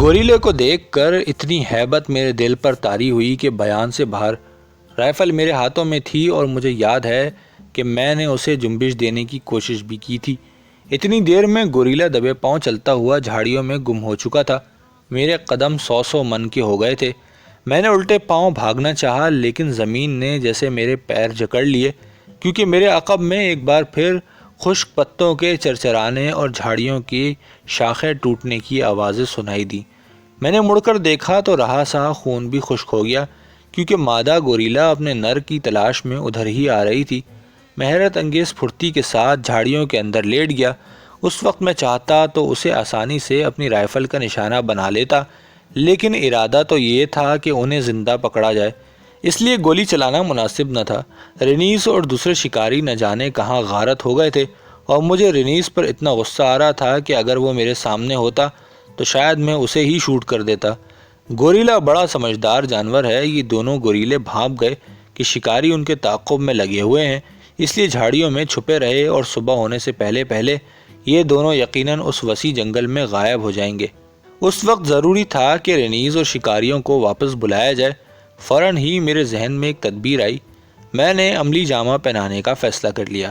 گوریلے کو دیکھ کر اتنی ہیبت میرے دل پر طاری ہوئی کہ بیان سے باہر۔ رائفل میرے ہاتھوں میں تھی اور مجھے یاد ہے کہ میں نے اسے جنبش دینے کی کوشش بھی کی تھی۔ اتنی دیر میں گوریلا دبے پاؤں چلتا ہوا جھاڑیوں میں گم ہو چکا تھا۔ میرے قدم 100 من کے ہو گئے تھے۔ میں نے الٹے پاؤں بھاگنا چاہا، لیکن زمین نے جیسے میرے پیر جکڑ لیے، کیونکہ میرے عقب میں ایک بار پھر خشک پتوں کے چرچرانے اور جھاڑیوں کی شاخیں ٹوٹنے کی آوازیں سنائی دیں۔ میں نے مڑ کر دیکھا تو رہا سا خون بھی خشک ہو گیا، کیونکہ مادہ گوریلا اپنے نر کی تلاش میں ادھر ہی آ رہی تھی۔ میں حیرت انگیز پھرتی کے ساتھ جھاڑیوں کے اندر لیٹ گیا۔ اس وقت میں چاہتا تو اسے آسانی سے اپنی رائفل کا نشانہ بنا لیتا، لیکن ارادہ تو یہ تھا کہ انہیں زندہ پکڑا جائے، اس لیے گولی چلانا مناسب نہ تھا۔ رینیس اور دوسرے شکاری نہ جانے کہاں غارت ہو گئے تھے، اور مجھے رینیس پر اتنا غصہ آ رہا تھا کہ اگر وہ میرے سامنے ہوتا تو شاید میں اسے ہی شوٹ کر دیتا۔ گوریلا بڑا سمجھدار جانور ہے۔ یہ دونوں گوریلے بھانپ گئے کہ شکاری ان کے تعاقب میں لگے ہوئے ہیں، اس لیے جھاڑیوں میں چھپے رہے اور صبح ہونے سے پہلے پہلے یہ دونوں یقیناً اس وسیع جنگل میں غائب ہو جائیں گے۔ اس وقت ضروری تھا کہ رینیز اور شکاریوں کو واپس بلایا جائے۔ فوراً ہی میرے ذہن میں ایک تدبیر آئی۔ میں نے عملی جامہ پہنانے کا فیصلہ کر لیا۔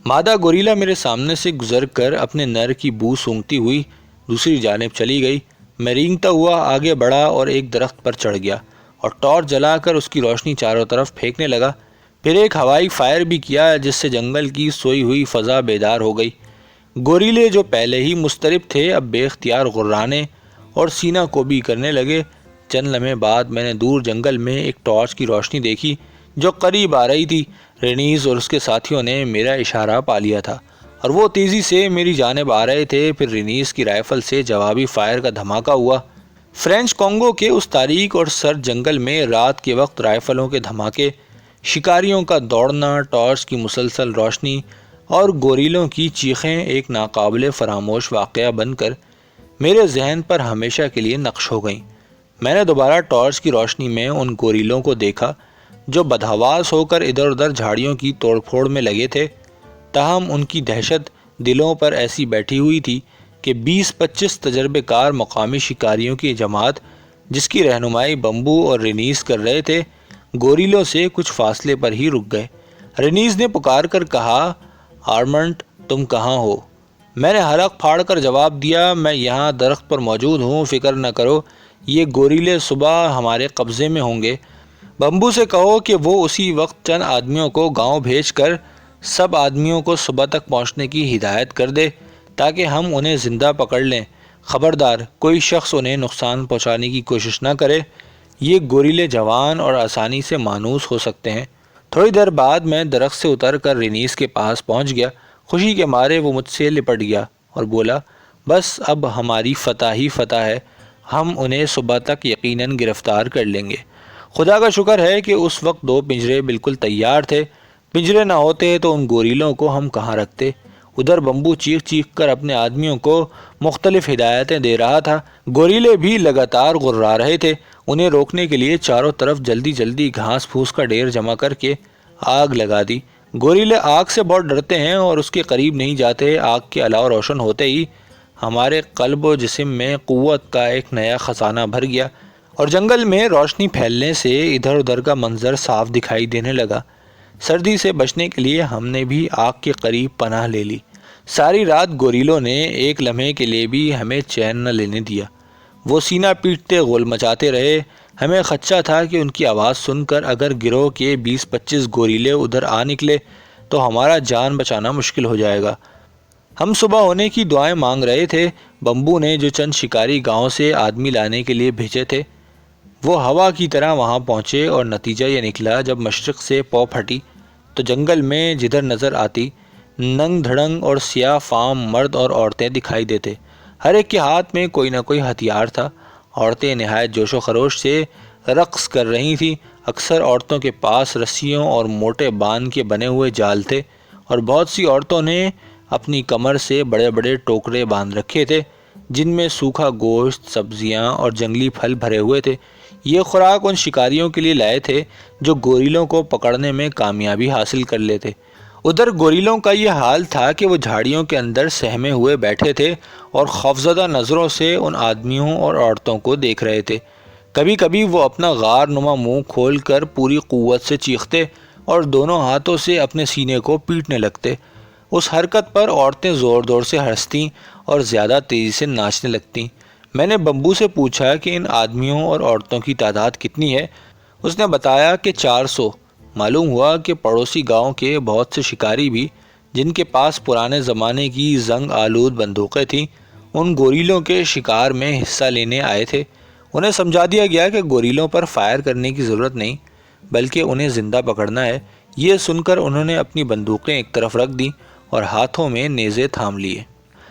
مادہ گوریلا میرے سامنے سے گزر کر اپنے نر کی بو سونگھتی ہوئی دوسری جانب چلی گئی۔ میں رینگتا ہوا آگے بڑھا اور ایک درخت پر چڑھ گیا اور ٹارچ جلا کر اس کی روشنی چاروں طرف پھینکنے لگا۔ پھر ایک ہوائی فائر بھی کیا، جس سے جنگل کی سوئی ہوئی فضا بیدار ہو گئی۔ گوریلے جو پہلے ہی مضطرب تھے اب بے اختیار غرانے اور سینہ کوبی کرنے لگے۔ چند لمحے بعد میں نے دور جنگل میں ایک ٹارچ کی روشنی دیکھی جو قریب آ رہی تھی۔ رینیز اور اس کے ساتھیوں نے میرا اشارہ پا لیا تھا اور وہ تیزی سے میری جانب آ رہے تھے۔ پھر رینیز کی رائفل سے جوابی فائر کا دھماکہ ہوا۔ فرینچ کانگو کے اس تاریک اور سرد جنگل میں رات کے وقت رائفلوں کے دھماکے، شکاریوں کا دوڑنا، ٹارچ کی مسلسل روشنی اور گوریلوں کی چیخیں ایک ناقابل فراموش واقعہ بن کر میرے ذہن پر ہمیشہ کے لیے نقش ہو گئیں۔ میں نے دوبارہ ٹارچ کی روشنی میں ان گوریلوں کو دیکھا جو بدحواس ہو کر ادھر ادھر جھاڑیوں کی توڑ پھوڑ میں لگے تھے، تاہم ان کی دہشت دلوں پر ایسی بیٹھی ہوئی تھی کہ 20-25 تجربے کار مقامی شکاریوں کی جماعت، جس کی رہنمائی بمبو اور رینیس کر رہے تھے، گوریلوں سے کچھ فاصلے پر ہی رک گئے۔ رینیس نے پکار کر کہا، آرمنڈ تم کہاں ہو؟ میں نے حلق پھاڑ کر جواب دیا، میں یہاں درخت پر موجود ہوں، فکر نہ کرو، یہ گوریلے صبح ہمارے قبضے میں ہوں گے۔ بمبو سے کہو کہ وہ اسی وقت چند آدمیوں کو گاؤں بھیج کر سب آدمیوں کو صبح تک پہنچنے کی ہدایت کر دے تاکہ ہم انہیں زندہ پکڑ لیں۔ خبردار کوئی شخص انہیں نقصان پہنچانے کی کوشش نہ کرے، یہ گوریلے جوان اور آسانی سے مانوس ہو سکتے ہیں۔ تھوڑی دیر بعد میں درخت سے اتر کر رینیس کے پاس پہنچ گیا۔ خوشی کے مارے وہ مجھ سے لپٹ گیا اور بولا، بس اب ہماری فتح ہی فتح ہے، ہم انہیں صبح تک یقیناً گرفتار کر لیں گے۔ خدا کا شکر ہے کہ اس وقت 2 پنجرے بالکل تیار تھے، پنجرے نہ ہوتے تو ان گوریلوں کو ہم کہاں رکھتے۔ ادھر بمبو چیخ چیخ کر اپنے آدمیوں کو مختلف ہدایتیں دے رہا تھا۔ گوریلے بھی لگاتار غرا رہے تھے۔ انہیں روکنے کے لیے چاروں طرف جلدی جلدی گھاس پھوس کا ڈھیر جمع کر کے آگ لگا دی۔ گوریلے آگ سے بہت ڈرتے ہیں اور اس کے قریب نہیں جاتے۔ آگ کے علاوہ روشن ہوتے ہی ہمارے قلب و جسم میں قوت کا ایک نیا خزانہ بھر گیا اور جنگل میں روشنی پھیلنے سے ادھر ادھر کا منظر صاف دکھائی دینے لگا۔ سردی سے بچنے کے لیے ہم نے بھی آگ کے قریب پناہ لے لی۔ ساری رات گوریلوں نے ایک لمحے کے لیے بھی ہمیں چین نہ لینے دیا۔ وہ سینہ پیٹتے غول مچاتے رہے۔ ہمیں خدشہ تھا کہ ان کی آواز سن کر اگر گروہ کے 20-25 گوریلے ادھر آ نکلے تو ہمارا جان بچانا مشکل ہو جائے گا۔ ہم صبح ہونے کی دعائیں مانگ رہے تھے۔ بمبو نے جو چند شکاری گاؤں سے آدمی لانے کے لیے بھیجے تھے، وہ ہوا کی طرح وہاں پہنچے اور نتیجہ یہ نکلا، جب مشرق سے پو پھٹی تو جنگل میں جدھر نظر آتی ننگ دھڑنگ اور سیاہ فام مرد اور عورتیں دکھائی دیتے۔ ہر ایک کے ہاتھ میں کوئی نہ کوئی ہتھیار تھا۔ عورتیں نہایت جوش و خروش سے رقص کر رہی تھیں۔ اکثر عورتوں کے پاس رسیوں اور موٹے باندھ کے بنے ہوئے جال تھے اور بہت سی عورتوں نے اپنی کمر سے بڑے بڑے ٹوکرے باندھ رکھے تھے جن میں سوکھا گوشت، سبزیاں اور جنگلی پھل بھرے ہوئے تھے۔ یہ خوراک ان شکاریوں کے لیے لائے تھے جو گوریلوں کو پکڑنے میں کامیابی حاصل کر لیتے۔ ادھر گوریلوں کا یہ حال تھا کہ وہ جھاڑیوں کے اندر سہمے ہوئے بیٹھے تھے اور خوفزدہ نظروں سے ان آدمیوں اور عورتوں کو دیکھ رہے تھے۔ کبھی کبھی وہ اپنا غار نما منہ کھول کر پوری قوت سے چیختے اور دونوں ہاتھوں سے اپنے سینے کو پیٹنے لگتے۔ اس حرکت پر عورتیں زور زور سے ہنستیں اور زیادہ تیزی سے ناچنے لگتیں۔ میں نے بمبو سے پوچھا کہ ان آدمیوں اور عورتوں کی تعداد کتنی ہے۔ اس نے بتایا کہ 400۔ معلوم ہوا کہ پڑوسی گاؤں کے بہت سے شکاری بھی، جن کے پاس پرانے زمانے کی زنگ آلود بندوقیں تھیں، ان گوریلوں کے شکار میں حصہ لینے آئے تھے۔ انہیں سمجھا دیا گیا کہ گوریلوں پر فائر کرنے کی ضرورت نہیں، بلکہ انہیں زندہ پکڑنا ہے۔ یہ سن کر انہوں نے اپنی بندوقیں ایک طرف رکھ دیں اور ہاتھوں میں نیزے تھام لیے۔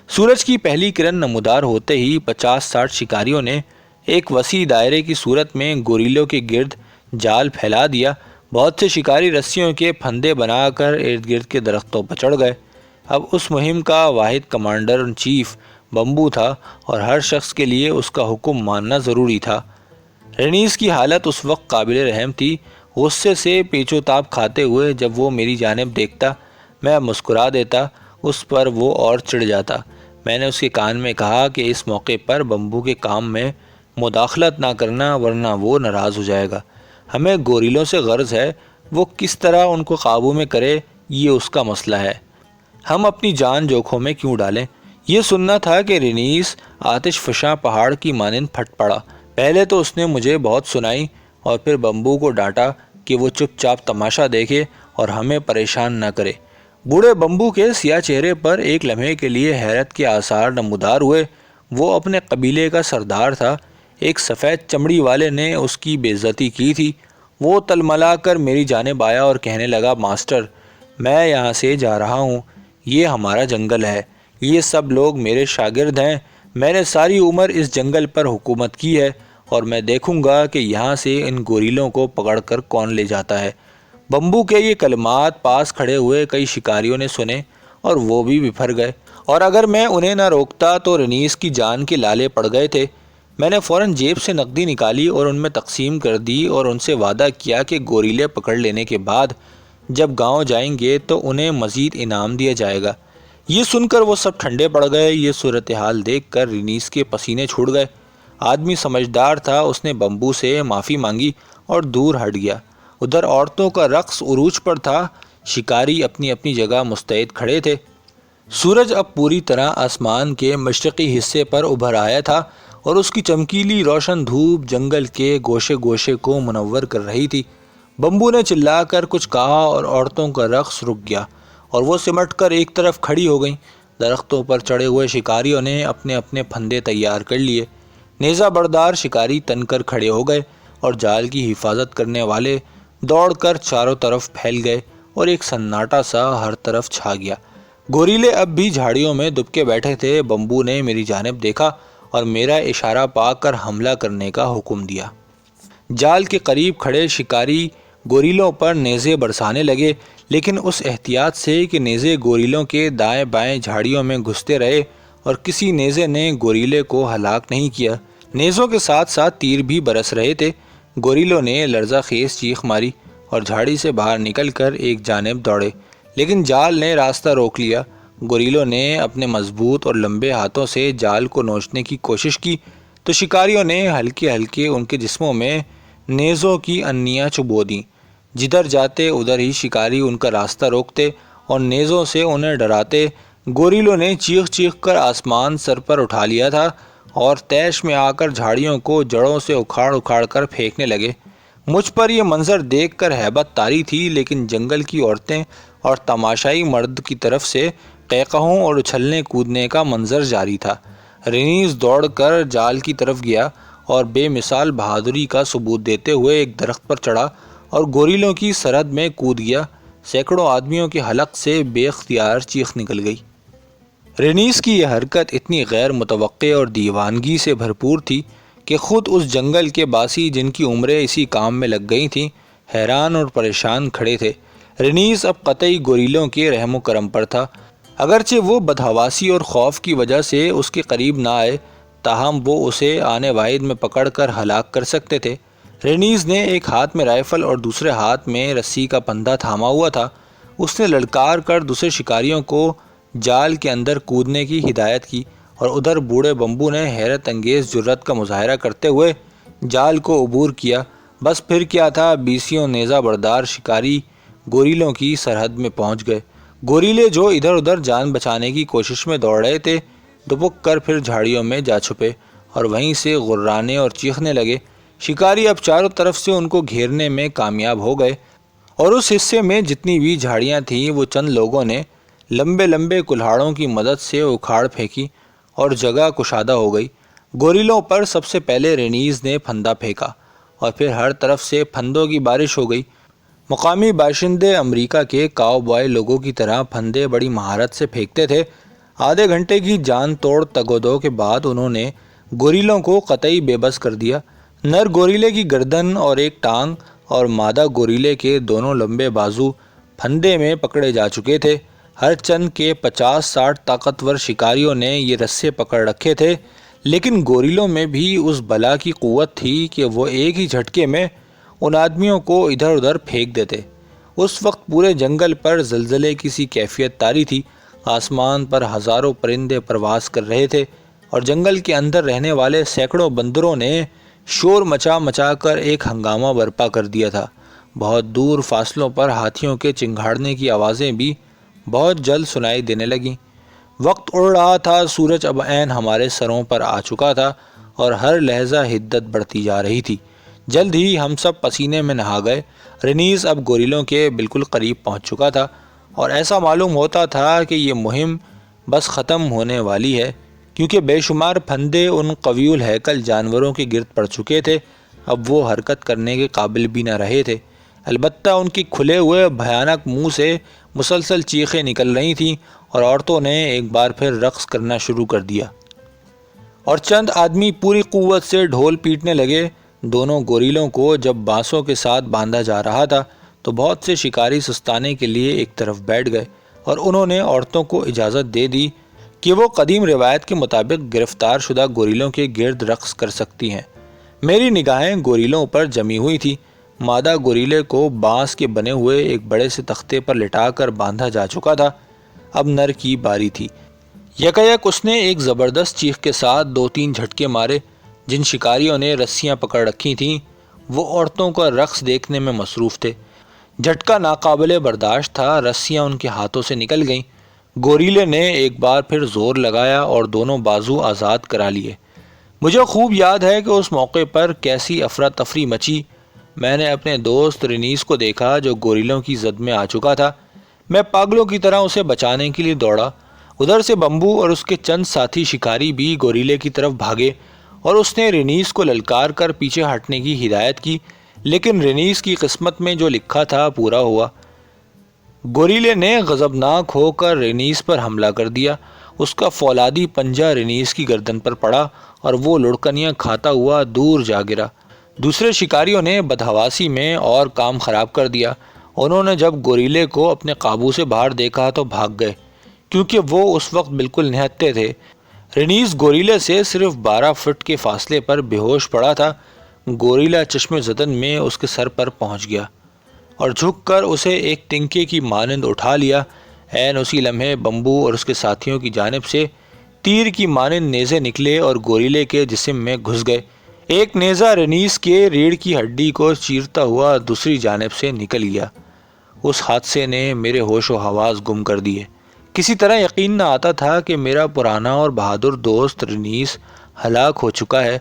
سورج کی پہلی کرن نمودار ہوتے ہی 50-60 شکاریوں نے ایک وسیع دائرے کی صورت میں گوریلوں کے گرد جال پھیلا دیا۔ بہت سے شکاری رسیوں کے پھندے بنا کر ارد گرد کے درختوں پر چڑھ گئے۔ اب اس مہم کا واحد کمانڈر ان چیف بمبو تھا اور ہر شخص کے لیے اس کا حکم ماننا ضروری تھا۔ رینیز کی حالت اس وقت قابل رحم تھی۔ غصے سے پیچ و تاب کھاتے ہوئے جب وہ میری جانب دیکھتا، میں مسکرا دیتا، اس پر وہ اور چڑھ جاتا۔ میں نے اس کے کان میں کہا کہ اس موقع پر بمبو کے کام میں مداخلت نہ کرنا، ورنہ وہ ناراض ہو جائے گا۔ ہمیں گوریلوں سے غرض ہے، وہ کس طرح ان کو قابو میں کرے یہ اس کا مسئلہ ہے، ہم اپنی جان جوکھوں میں کیوں ڈالیں؟ یہ سننا تھا کہ رینیس آتش فشاں پہاڑ کی مانند پھٹ پڑا۔ پہلے تو اس نے مجھے بہت سنائی اور پھر بمبو کو ڈانٹا کہ وہ چپ چاپ تماشا دیکھے اور ہمیں پریشان نہ کرے۔ بوڑھے بمبو کے سیاہ چہرے پر ایک لمحے کے لیے حیرت کے آثار نمودار ہوئے۔ وہ اپنے قبیلے کا سردار تھا، ایک سفید چمڑی والے نے اس کی بے عزتی کی تھی۔ وہ تلملا کر میری جانب آیا اور کہنے لگا، ماسٹر، میں یہاں سے جا رہا ہوں، یہ ہمارا جنگل ہے، یہ سب لوگ میرے شاگرد ہیں، میں نے ساری عمر اس جنگل پر حکومت کی ہے اور میں دیکھوں گا کہ یہاں سے ان گوریلوں کو پکڑ کر کون لے جاتا ہے۔ بمبو کے یہ کلمات پاس کھڑے ہوئے کئی شکاریوں نے سنے اور وہ بھی بپھر گئے، اور اگر میں انہیں نہ روکتا تو رنیس کی جان کے لالے پڑ گئے تھے۔ میں نے فوراً جیب سے نقدی نکالی اور ان میں تقسیم کر دی اور ان سے وعدہ کیا کہ گوریلے پکڑ لینے کے بعد جب گاؤں جائیں گے تو انہیں مزید انعام دیا جائے گا۔ یہ سن کر وہ سب ٹھنڈے پڑ گئے۔ یہ صورتحال دیکھ کر رینیس کے پسینے چھوڑ گئے۔ آدمی سمجھدار تھا، اس نے بمبو سے معافی مانگی اور دور ہٹ گیا۔ ادھر عورتوں کا رقص عروج پر تھا، شکاری اپنی اپنی جگہ مستعد کھڑے تھے۔ سورج اب پوری طرح آسمان کے مشرقی حصے پر ابھر آیا تھا اور اس کی چمکیلی روشن دھوپ جنگل کے گوشے گوشے کو منور کر رہی تھی۔ بمبو نے چلا کر کچھ کہا اور عورتوں کا رقص رک گیا اور وہ سمٹ کر ایک طرف کھڑی ہو گئیں۔ درختوں پر چڑھے ہوئے شکاریوں نے اپنے اپنے پھندے تیار کر لیے۔ نیزہ بردار شکاری تن کر کھڑے ہو گئے اور جال کی حفاظت کرنے والے دوڑ کر چاروں طرف پھیل گئے اور ایک سناٹا سا ہر طرف چھا گیا۔ گوریلے اب بھی جھاڑیوں میں دب کے بیٹھے تھے۔ بمبو نے میری جانب دیکھا اور میرا اشارہ پا کر حملہ کرنے کا حکم دیا۔ جال کے قریب کھڑے شکاری گوریلوں پر نیزے برسانے لگے، لیکن اس احتیاط سے کہ نیزے گوریلوں کے دائیں بائیں جھاڑیوں میں گھستے رہے اور کسی نیزے نے گوریلے کو ہلاک نہیں کیا۔ نیزوں کے ساتھ ساتھ تیر بھی برس رہے تھے۔ گوریلوں نے لرزہ خیز چیخ ماری اور جھاڑی سے باہر نکل کر ایک جانب دوڑے، لیکن جال نے راستہ روک لیا۔ گوریلوں نے اپنے مضبوط اور لمبے ہاتھوں سے جال کو نوچنے کی کوشش کی تو شکاریوں نے ہلکے ہلکے ان کے جسموں میں نیزوں کی انیاں چبو دیں۔ جدھر جاتے ادھر ہی شکاری ان کا راستہ روکتے اور نیزوں سے انہیں ڈراتے۔ گوریلوں نے چیخ چیخ کر آسمان سر پر اٹھا لیا تھا اور طیش میں آ کر جھاڑیوں کو جڑوں سے اکھاڑ اکھاڑ کر پھینکنے لگے۔ مجھ پر یہ منظر دیکھ کر ہیبت طاری تھی، لیکن جنگل کی عورتیں اور تماشائی مرد کی طرف سے قہقہوں اور اچھلنے کودنے کا منظر جاری تھا۔ رینیز دوڑ کر جال کی طرف گیا اور بے مثال بہادری کا ثبوت دیتے ہوئے ایک درخت پر چڑھا اور گوریلوں کی سرحد میں کود گیا۔ سینکڑوں آدمیوں کے حلق سے بے اختیار چیخ نکل گئی۔ رینیس کی یہ حرکت اتنی غیر متوقع اور دیوانگی سے بھرپور تھی کہ خود اس جنگل کے باسی، جن کی عمریں اسی کام میں لگ گئی تھیں، حیران اور پریشان کھڑے تھے۔ رینیس اب قطعی گوریلوں کے رحم و کرم پر تھا۔ اگرچہ وہ بدحواسی اور خوف کی وجہ سے اس کے قریب نہ آئے، تاہم وہ اسے آنے واحد میں پکڑ کر ہلاک کر سکتے تھے۔ رینیز نے ایک ہاتھ میں رائفل اور دوسرے ہاتھ میں رسی کا پھندا تھاما ہوا تھا۔ اس نے للکار کر دوسرے شکاریوں کو جال کے اندر کودنے کی ہدایت کی اور ادھر بوڑھے بمبو نے حیرت انگیز جرت کا مظاہرہ کرتے ہوئے جال کو عبور کیا۔ بس پھر کیا تھا، بیسیوں نیزہ بردار شکاری گوریلوں کی سرحد میں پہنچ گئے۔ گوریلے جو ادھر ادھر جان بچانے کی کوشش میں دوڑ رہے تھے دبک کر پھر جھاڑیوں میں جا چھپے اور وہیں سے غرانے اور چیخنے لگے۔ شکاری اب چاروں طرف سے ان کو گھیرنے میں کامیاب ہو گئے اور اس حصے میں جتنی بھی جھاڑیاں تھیں وہ چند لوگوں نے لمبے لمبے کلہاڑوں کی مدد سے اکھاڑ پھینکی اور جگہ کشادہ ہو گئی۔ گوریلوں پر سب سے پہلے رینیز نے پھندا پھینکا اور پھر ہر طرف سے پھندوں کی بارش ہو گئی۔ مقامی باشندے امریکہ کے کاؤ بوائے لوگوں کی طرح پھندے بڑی مہارت سے پھینکتے تھے۔ آدھے گھنٹے کی جان توڑ تگ و دو کے بعد انہوں نے گوریلوں کو قطعی بے بس کر دیا۔ نر گوریلے کی گردن اور ایک ٹانگ اور مادہ گوریلے کے دونوں لمبے بازو پھندے میں پکڑے جا چکے تھے۔ ہر چند کے 50-60 طاقتور شکاریوں نے یہ رسے پکڑ رکھے تھے، لیکن گوریلوں میں بھی اس بلا کی قوت تھی کہ وہ ایک ہی جھٹکے میں ان آدمیوں کو ادھر ادھر پھینک دیتے۔ اس وقت پورے جنگل پر زلزلے کی سی کیفیت طاری تھی۔ آسمان پر ہزاروں پرندے پرواز کر رہے تھے اور جنگل کے اندر رہنے والے سینکڑوں بندروں نے شور مچا مچا کر ایک ہنگامہ برپا کر دیا تھا۔ بہت دور فاصلوں پر ہاتھیوں کے چنگھاڑنے کی آوازیں بھی بہت جلد سنائی دینے لگیں۔ وقت اڑ رہا تھا، سورج اب عین ہمارے سروں پر آ چکا تھا اور ہر لحظہ حدت بڑھتی جا رہی تھی۔ جلد ہی ہم سب پسینے میں نہا گئے۔ رینیز اب گوریلوں کے بالکل قریب پہنچ چکا تھا اور ایسا معلوم ہوتا تھا کہ یہ مہم بس ختم ہونے والی ہے، کیونکہ بے شمار پھندے ان قوی الہیکل جانوروں کے گرد پڑ چکے تھے۔ اب وہ حرکت کرنے کے قابل بھی نہ رہے تھے، البتہ ان کی کھلے ہوئے بھیانک منہ سے مسلسل چیخیں نکل رہی تھیں اور عورتوں نے ایک بار پھر رقص کرنا شروع کر دیا اور چند آدمی پوری قوت سے ڈھول پیٹنے لگے۔ دونوں گوریلوں کو جب بانسوں کے ساتھ باندھا جا رہا تھا تو بہت سے شکاری سستانے کے لیے ایک طرف بیٹھ گئے اور انہوں نے عورتوں کو اجازت دے دی کہ وہ قدیم روایت کے مطابق گرفتار شدہ گوریلوں کے گرد رقص کر سکتی ہیں۔ میری نگاہیں گوریلوں پر جمی ہوئی تھی۔ مادہ گوریلے کو بانس کے بنے ہوئے ایک بڑے سے تختے پر لٹا کر باندھا جا چکا تھا۔ اب نر کی باری تھی۔ یکایک اس نے ایک زبردست چیخ کے ساتھ 2-3 جھٹکے مارے۔ جن شکاریوں نے رسیاں پکڑ رکھی تھیں وہ عورتوں کا رقص دیکھنے میں مصروف تھے۔ جھٹکا ناقابل برداشت تھا، رسیاں ان کے ہاتھوں سے نکل گئیں۔ گوریلے نے ایک بار پھر زور لگایا اور دونوں بازو آزاد کرا لیے۔ مجھے خوب یاد ہے کہ اس موقع پر کیسی افراتفری مچی۔ میں نے اپنے دوست رینیز کو دیکھا جو گوریلوں کی زد میں آ چکا تھا۔ میں پاگلوں کی طرح اسے بچانے کے لیے دوڑا۔ ادھر سے بمبو اور اس کے چند ساتھی شکاری بھی گوریلے کی طرف بھاگے اور اس نے رینیز کو للکار کر پیچھے ہٹنے کی ہدایت کی، لیکن رینیز کی قسمت میں جو لکھا تھا پورا ہوا۔ گوریلے نے غضبناک ہو کر رینیز پر حملہ کر دیا۔ اس کا فولادی پنجہ رینیز کی گردن پر پڑا اور وہ لڑکنیاں کھاتا ہوا دور جا گرا۔ دوسرے شکاریوں نے بدحواسی میں اور کام خراب کر دیا۔ انہوں نے جب گوریلے کو اپنے قابو سے باہر دیکھا تو بھاگ گئے، کیونکہ وہ اس وقت بالکل نہتے تھے۔ رینیز گوریلے سے صرف 12 فٹ کے فاصلے پر بے ہوش پڑا تھا۔ گوریلا چشم زدن میں اس کے سر پر پہنچ گیا اور جھک کر اسے ایک تنکے کی مانند اٹھا لیا۔ عین اسی لمحے بمبو اور اس کے ساتھیوں کی جانب سے تیر کی مانند نیزے نکلے اور گوریلے کے جسم میں گھس گئے۔ ایک نیزہ رینیز کے ریڑھ کی ہڈی کو چیرتا ہوا دوسری جانب سے نکل گیا۔ اس حادثے نے میرے ہوش و حواس گم کر دیے۔ کسی طرح یقین نہ آتا تھا کہ میرا پرانا اور بہادر دوست رینیز ہلاک ہو چکا ہے۔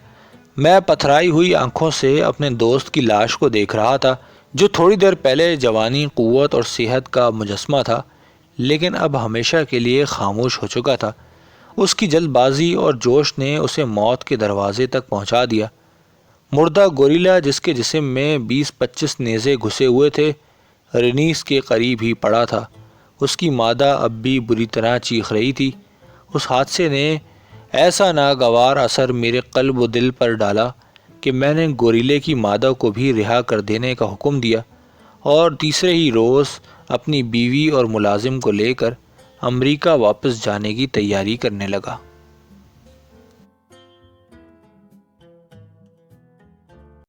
میں پتھرائی ہوئی آنکھوں سے اپنے دوست کی لاش کو دیکھ رہا تھا، جو تھوڑی دیر پہلے جوانی، قوت اور صحت کا مجسمہ تھا، لیکن اب ہمیشہ کے لیے خاموش ہو چکا تھا۔ اس کی جلد بازی اور جوش نے اسے موت کے دروازے تک پہنچا دیا۔ مردہ گوریلا جس کے جسم میں 20-25 نیزے گھسے ہوئے تھے رینیز کے قریب ہی پڑا تھا۔ اس کی مادہ اب بھی بری طرح چیخ رہی تھی۔ اس حادثے نے ایسا ناگوار اثر میرے قلب و دل پر ڈالا کہ میں نے گوریلے کی مادہ کو بھی رہا کر دینے کا حکم دیا اور تیسرے ہی روز اپنی بیوی اور ملازم کو لے کر امریکہ واپس جانے کی تیاری کرنے لگا۔